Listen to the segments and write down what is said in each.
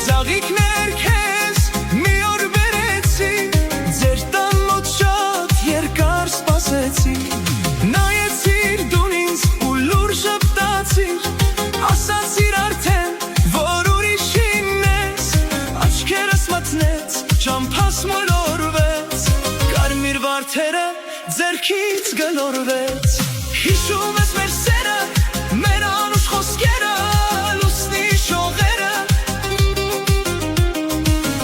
Ծաղիկներ քեզ մի օր բերեցի, ձեր տան մոտ շատ երկար սպասեցի, նայեցիր դու ինձ ու լուր շպտացիր, ասացիր արդեն, որ ուրիշին ես, աչքերս մթնեց, ճամփաս մոլորվեց, կարմիր վարդերը ձեռքից գլորվեց, հիշում ես մեր սերը, մեր անուշ խոսքերը, լուսնի շողերը,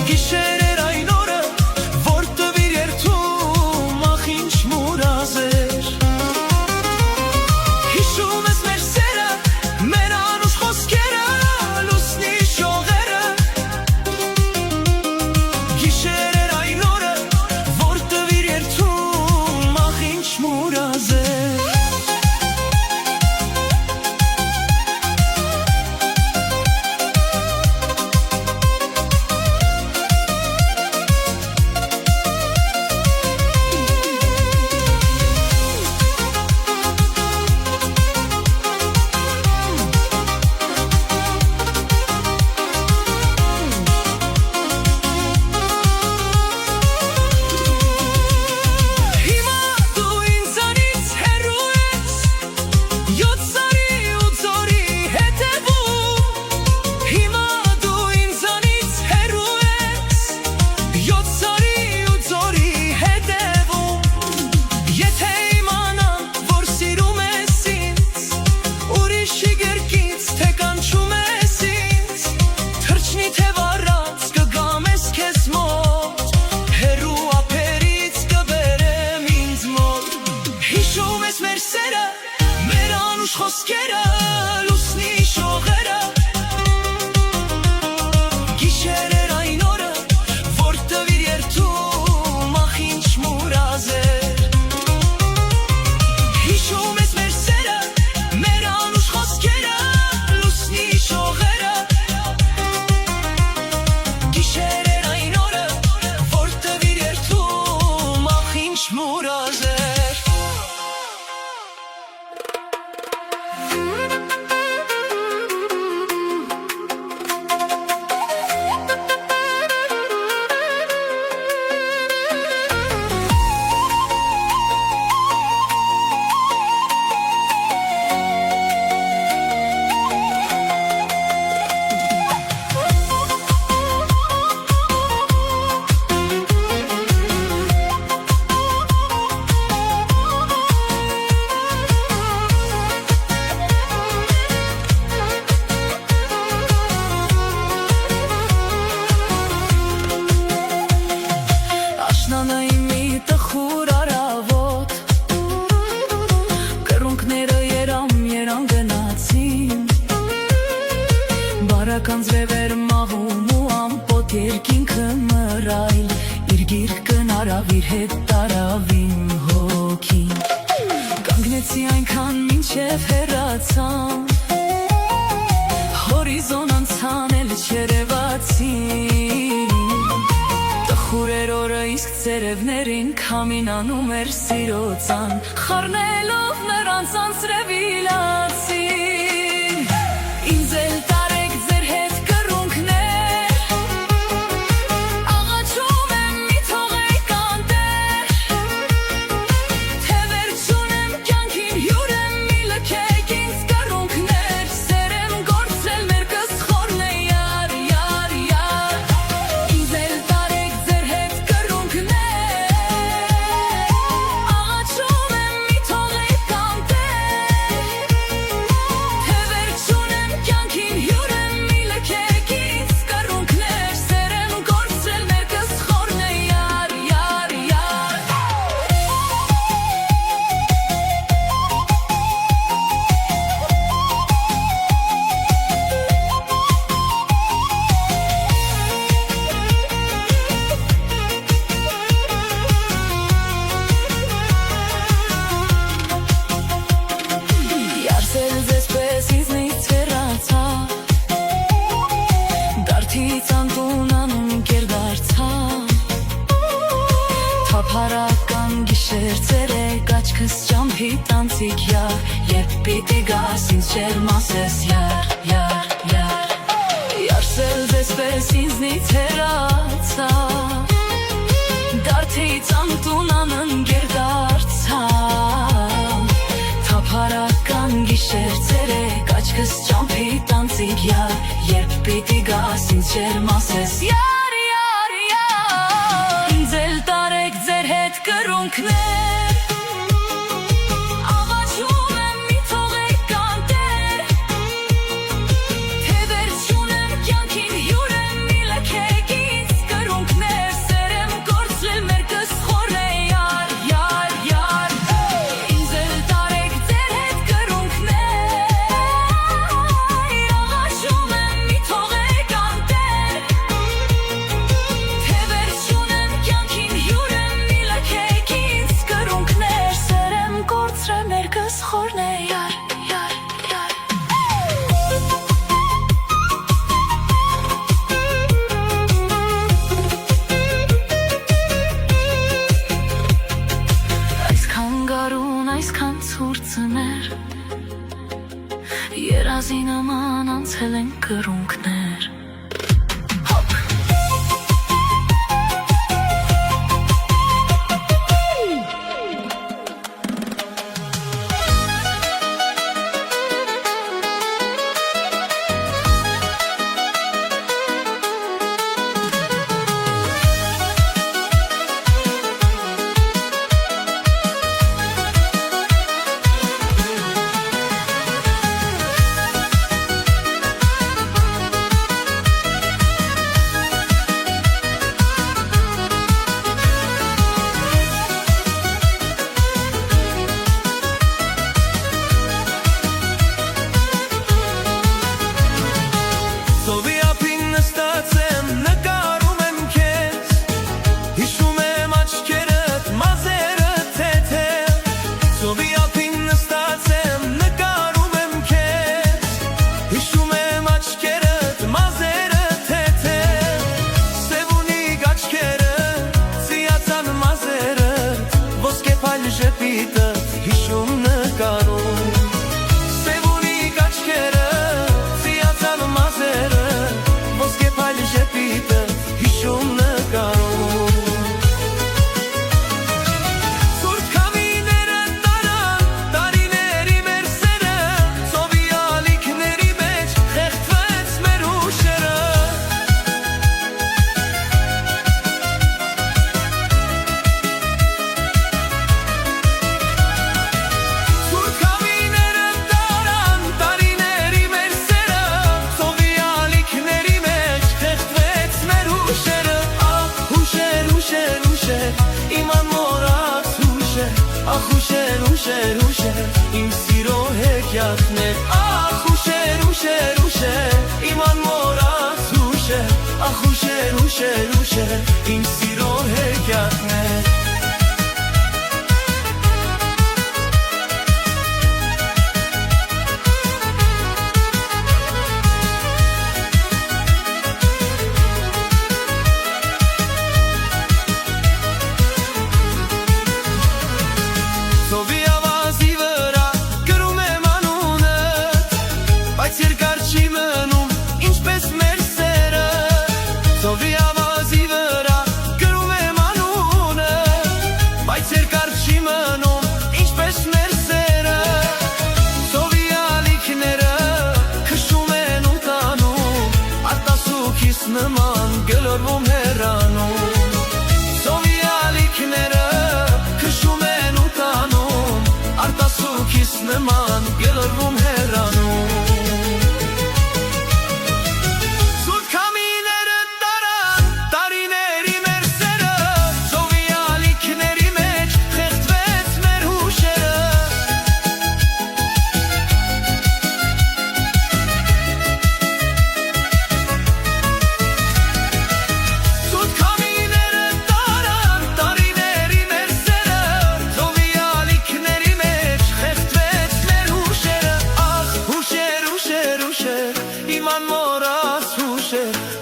գիշեր էր այն օրը, որ տվիր երթում, ախ ինչ մուրազ էր, հիշում ես մեր սերը, մեր անուշ խոսքերը, լուսնի շողերը, գիշեր էր այն օրը, որ տվիր երթում, ախ ինչ մուրազ էր. Խոսքերը, լուսնի շողերը, գիշեր էր այն օրը, որ տվիր երթում, ախ ինչ մուրազ էր, հիշում ես մեր սերը, մեր անուշ խոսքերը, լուսնի շողերը, գիշեր էր այն օրը, որ տվիր երթում, ախ ինչ մուրազ էր. Բարական ձևեր մահում ու ամպոտ երկինքը մռայլ, իր գիրկն արավ իր հետ տարավ իմ հոգին, կանգնեցի այնքան մինչև հեռացան, հորիզոն անցան էլ չերևացին, տխուր էր օրը իսկ ծերևներին քամին անում էր սիրոցան, խառնելով նրանց անձրևիլացին, ինձ էլ տարեք ձեր հետ կռունկներ, աղաչում եմ մի թողեք անտեր, թե վերջունեմ կյանքին հյուր եմ մի լքեք ինձ կռունկներ, սեր եմ գործել մեր կսխորն է յար, յար, յար, ինձ էլ տարեք ձեր հետ կռունկներ, աղաչում եմ մի թողեք անտեր, աչքս ճամփի տանցիկ յար, երբ պիտի գաս ինձ ջերմասես յար, յար, յար, Յարսել դեսպես ինձնից հեռացա, Դարդեից անտունան ընգեր դարձա, Թափարական գիշեր ցերեկ աչքս ճամփի տանցիկ յար, երբ պիտի գաս ինձ ջերմասես յար, յար, յար, Ինձ էլ տարեք ձեր հետ կռունկներ, Աղաչում եմ մի թողեք անտեր, Թե վերջունեմ կյանքին հյուր եմ մի լքեք ինձ կռունկներ, Սեր եմ կորցրել մեր կսխորն է յար, յար, յար, Ինձ էլ տարեք ձեր հետ կռունկներ, Աղաչում եմ մի թողեք անտեր, Թե վերջունեմ կյանքին հյուր եմ մի լքեք ինձ կռունկներ, Սեր եմ կորցրել մեր կսխորն է յար, յար, յար, Այսքան գարուն, այսքան ցուրցներ, Երազի նման անցել են կռունկներ, Ուշեր, ուշեր, իմ սիրո հեքիաթներ, Ախ, ուշեր, ուշեր, ուշեր, իմ անմոռաց ուշեր, Ախ, ուշեր, ուշեր, ուշեր, իմ սիրո հեքիաթներ Նման գլորվում հեռանում Սովի ալիքները քշում են ու տանում Արտասուքիս նման գլորվում հեռանում Սուրբ քամիները տարան տարիների մեր սերը Սովի ալիքների մեջ խեղդվեց մեր հուշերը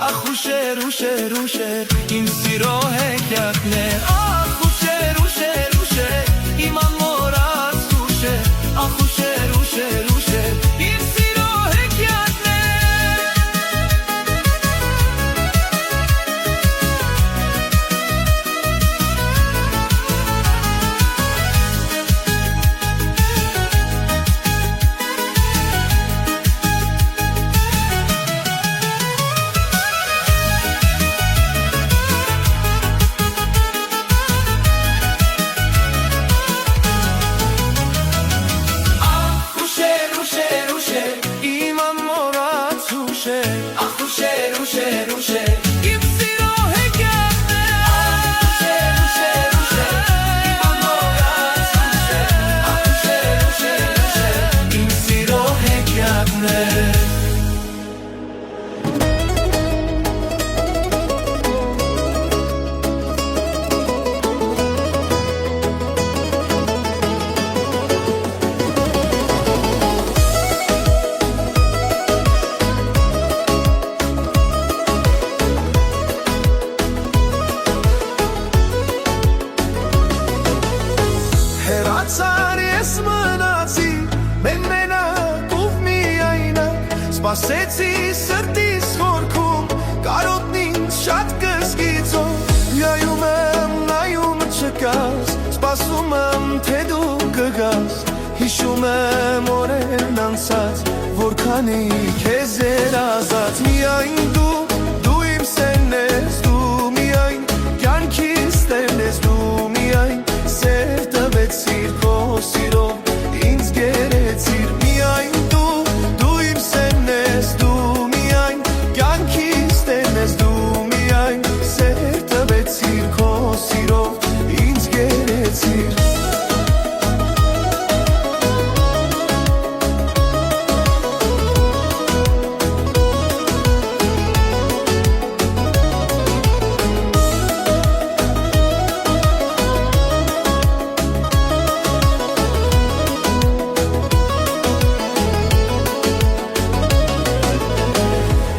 Ախ, ուշեր, ուշեր, ուշեր, իմ սիրո հեքիաթներ Ախ, ուշեր, ուշեր, ուշեր, իմ անմոռաց մնացար ես մնացի մենակ ու միայնակ Սպասեցի սրտիս խորքում կարոտն ինձ շատ կզգիծով նայում չկաս Սպասում եմ թե դու կգաս Հիշում եմ օրերն անցած Որքանի քեզ էր ազատ Միայն դու իմ սերն ես Դու միայն կյանքիս տերն ես Դու միայն սեր տվեցիր քո սիրով Ինձ գերեցիր Միայն դու իմ սերն ես Դու միայն կյանքիս տերն ես Դու միայն սեր տվեցիր քո սիրով Ինձ գերեցիր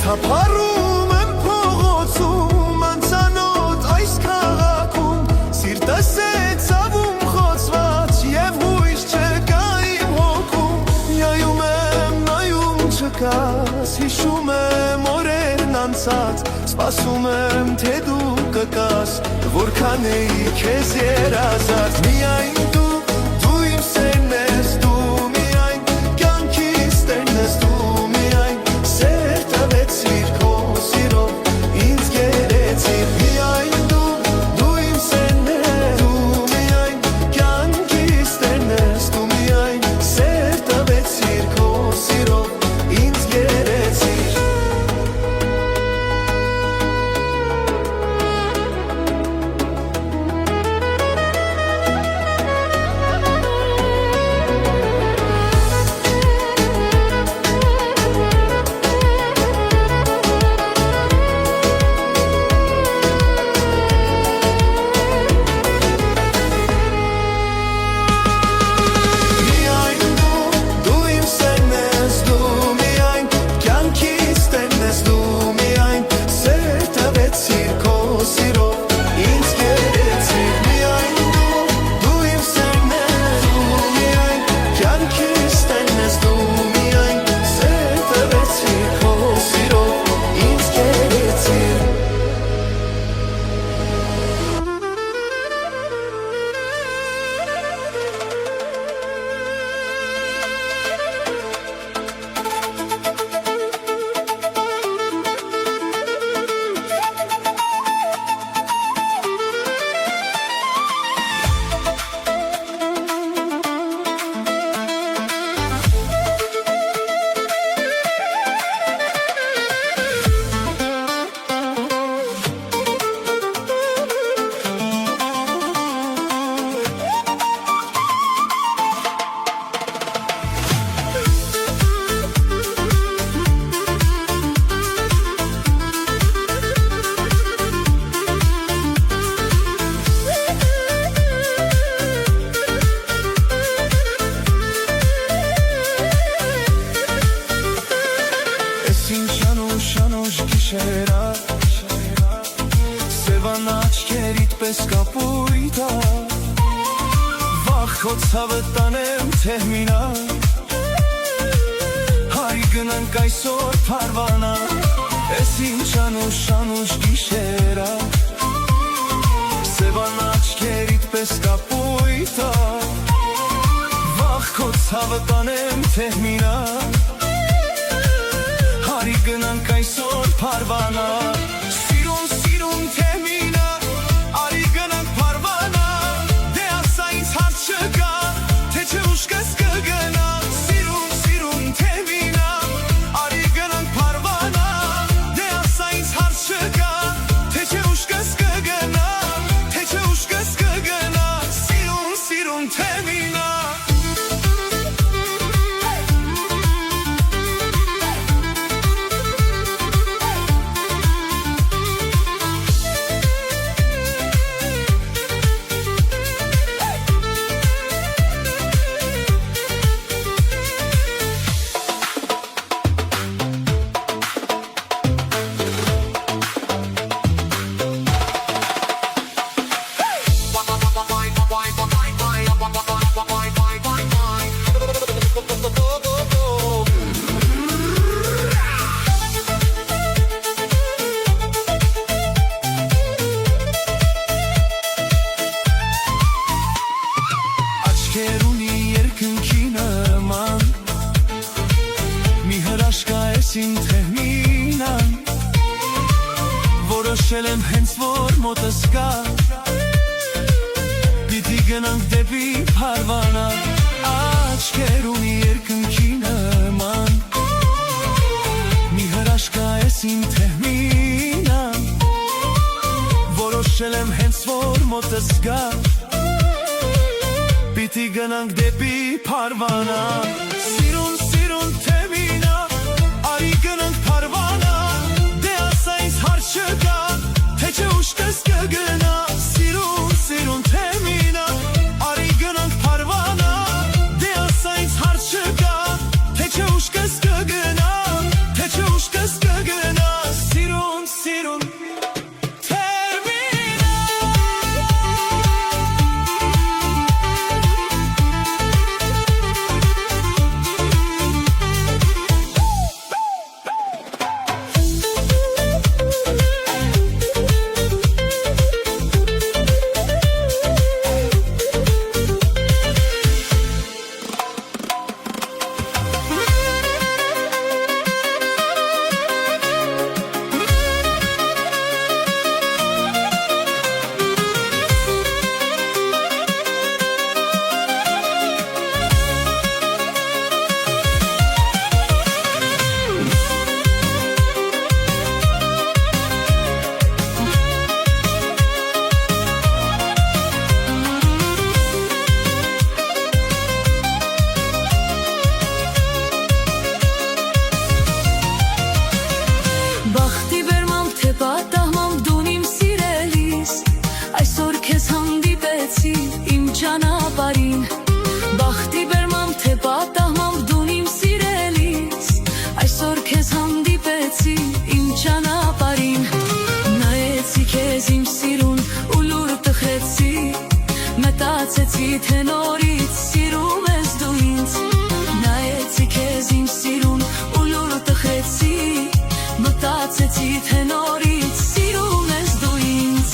Թափառում եմ փողոցում, անծանոթ այս քաղաքում Սիրտս է ցավում խոցված և հույս չկա իմ հոգում Նայում չկաս, հիշում եմ օրերն անցած Սպասում եմ թե դու կգաս, որքան էի քեզ երազած Միայն դու իմ սերն ես, դու միայն կյանքիս տերն ես Դու միայն սեր տվեցիր քո սիրով ինձ գերեցիր Միայն դու իմ սերն ես, դու միայն կյանքիս տերն ես Դու միայն սեր տվեցիր քո սիրով ինձ գերեցիր Շանուշ գիշերա Սևան աչքերիդ պես կապույտա Վախ քո ցավը տանեմ թեհմինա Հարի գնանք այսօր փարվանա Էս ինչ շանուշ գիշերա Սևան աչքերիդ պես կապույտա Վախ քո ցավը տանեմ թեհմինա Հարի գնանք այսօր փարվանա Սիրուն թեմինա Արի գնանք փարվանա Դե ասա ինձ հարց չկա Թե չէ ուշքս կգնա Սիրուն թեմինա Արի գնանք փարվանա Դե ասա ինձ հարց չկա Թե չէ ուշքս կգնա Թե չէ ուշքս կգնա Սիրուն թեմինա որ մոտս կա Պիտի գնանք դեպի փարվանա Աչքեր ունի երկնքի նման Մի հրաշքա ես իմ թեհմինան Որոշել եմ հենց որ մոտս գա Պիտի գնանք դեպի փարվանա Սիրուն, սիրուն թեհմինա Արի գնանք փարվանա Դե ասա ինձ հարց չկա Թե չէ ուշքս կգնա Սիրուն, սիրուն թեհմինա Արի գնանք փարվանա Դե ասա ինձ հարց չկա Թե չէ ուշքս կգնա Թե չէ ուշքս կգնա Սիրուն, սիրուն Բախտի բերմամ թե պատահմամ դուն իմ սիրելիս Այսօր քեզ հանդիպեցի իմ ճանապարհին Նայեցի քեզ իմ սիրուն ու լուր տխրեցի Մտածեցի թե նորից սիրում ես դու ինձ Նայեցի քեզ իմ սիրուն ու լուր տխրեցի Մտածեցի թե նորից սիրում ես դու ինձ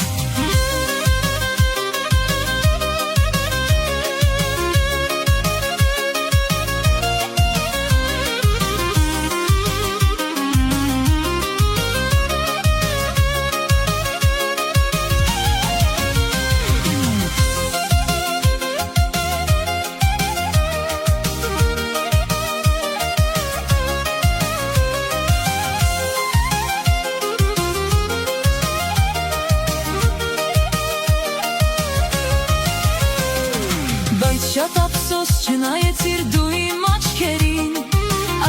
Շատ ափսոս չնայեցիր դու իմ աչքերին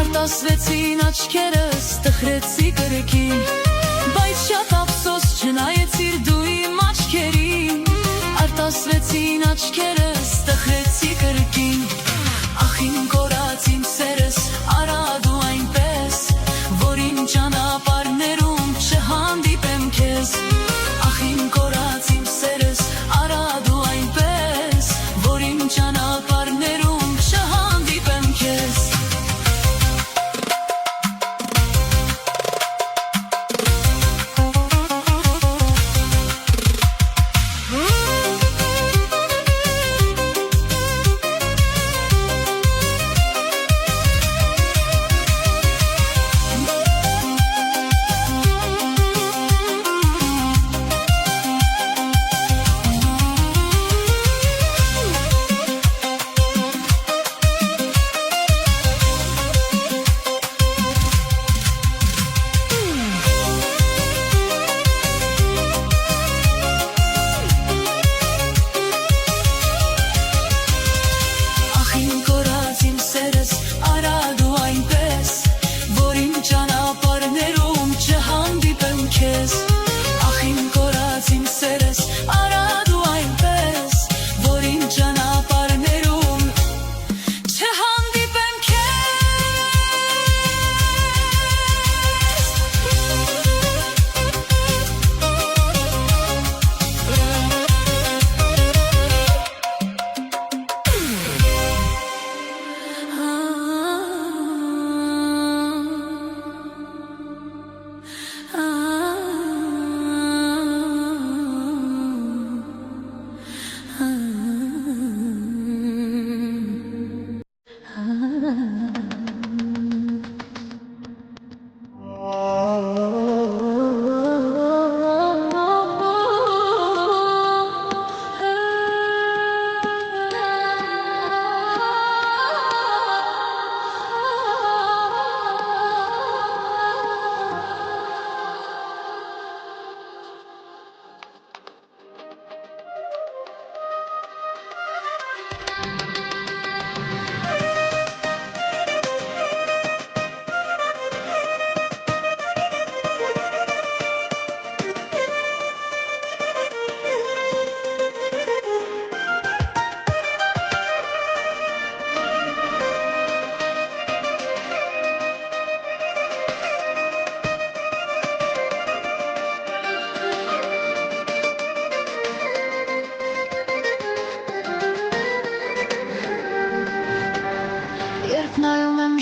Արտասվեցին աչքերս տխրեցի կրկին Բայց շատ ափսոս չնայեցիր դու իմ աչքերին Արտասվեցին աչքերս տխրեցի կրկին Ախ իմ կորած իմ սերս արա դու այնպես Որ իմ ճանապարհներում չհանդիպեմ քեզ Ախ իմ կորած իմ սերս արա դու այնպես Որ իմ ճանապարհներում չհանդիպեմ քեզ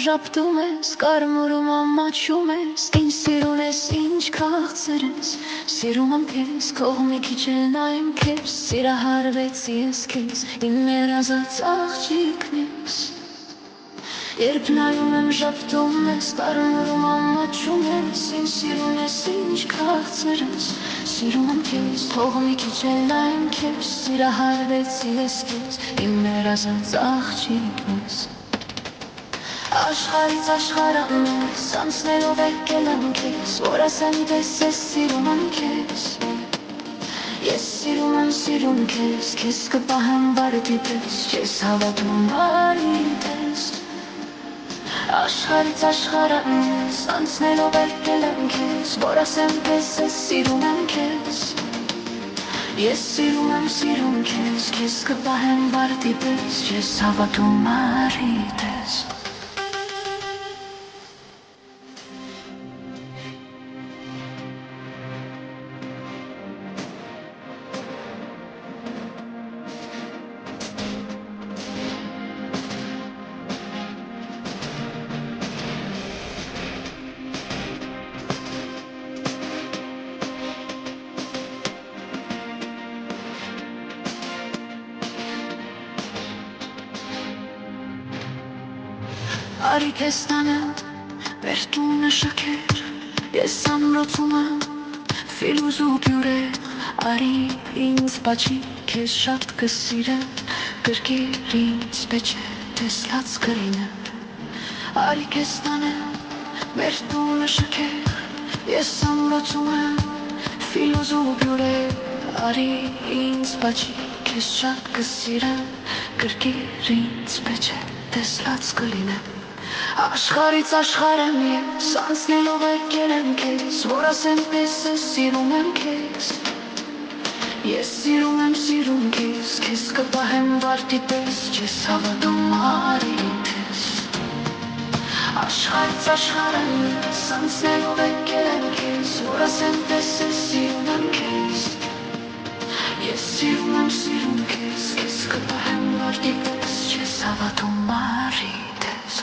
ժապտում ես, կարմուրում ամաչում ես, ինձ սիրուն ես, ինչ քաղցր ես, սիրում եմ քեզ, կողմի քիչ էլ նայեմ քեզ, սիրահարվեցի ես քեզ, իմ երազած աղջիկն ես։ Երբ նայում եմ ժապտում ես, կարմուրում ամաչում ես, ինձ սիրուն ես, ինչ քաղցր ես, սիրում եմ քեզ, կողմի քիչ էլ նայեմ քեզ, սիրահարվեցի ես քեզ, իմ երազած աղջիկն ես։ Աշխարհից աշխարհում ես, անցնելով եկել եմ քեզ, որ ասեմ տես ես սիրում եմ քեզ։ Ես սիրում քեզ, քեզ կպահեմ վարդի պես, չես հավատում բարի պես։ Աշխարհից աշխարհում ես, անցնելով եկել եմ քեզ, որ ասեմ տես ես սիրում եմ քեզ։ Ես սիրում քեզ, քեզ կպահեմ վարդի պես, չես հավատում բարի պես։ Արի քեզ տանեմ, մեր տունը շքեր, ես ամրոցում եմ, ֆիլուզ ու բյուրեր, արի ինձ բաչի, քեզ շատ կսիրեմ, գրկիր ինձ պեչ է, տեսլած կլինեմ։ Արի քեզ տանեմ, մեր տունը շքեր, ես ամրոցում եմ, ֆիլուզ ու բյուրեր, արի ինձ բաչի, քեզ շատ կսիրեմ, գրկիր ինձ պեչ է, տեսլած կլինեմ։ Աշխարհից աշխարհ եմ ես, անցնելով եկել եմ քեզ, որ ասեմ պես ես սիրում եմ քեզ։ Ես սիրում քեզ, քեզ կպահեմ վարդի պես, չես հավատում արի պես։ Աշխարհից աշխարհ եմ ես, անցնելով եկել եմ քեզ, որ ասեմ պես ես սիրում եմ քեզ։ Ես սիրում քեզ, քեզ կպահեմ վարդի պես, չես հավատում արի պես։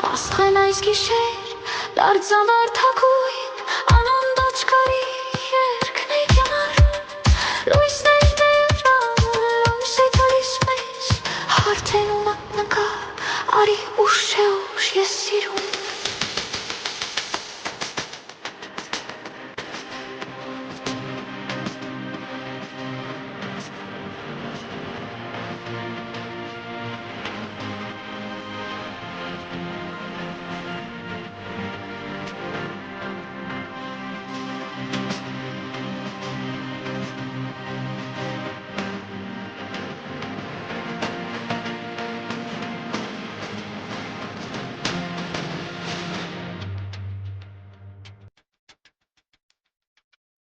Աստղեն այս գիշեր, դարձանար թակույն, անոնդ աչքարի երկն է կյամար, լույսներ դերան, լույս է տալիս մեզ, հարդեն ու մատնկա, արի ուշ է ուշ, ես սիրում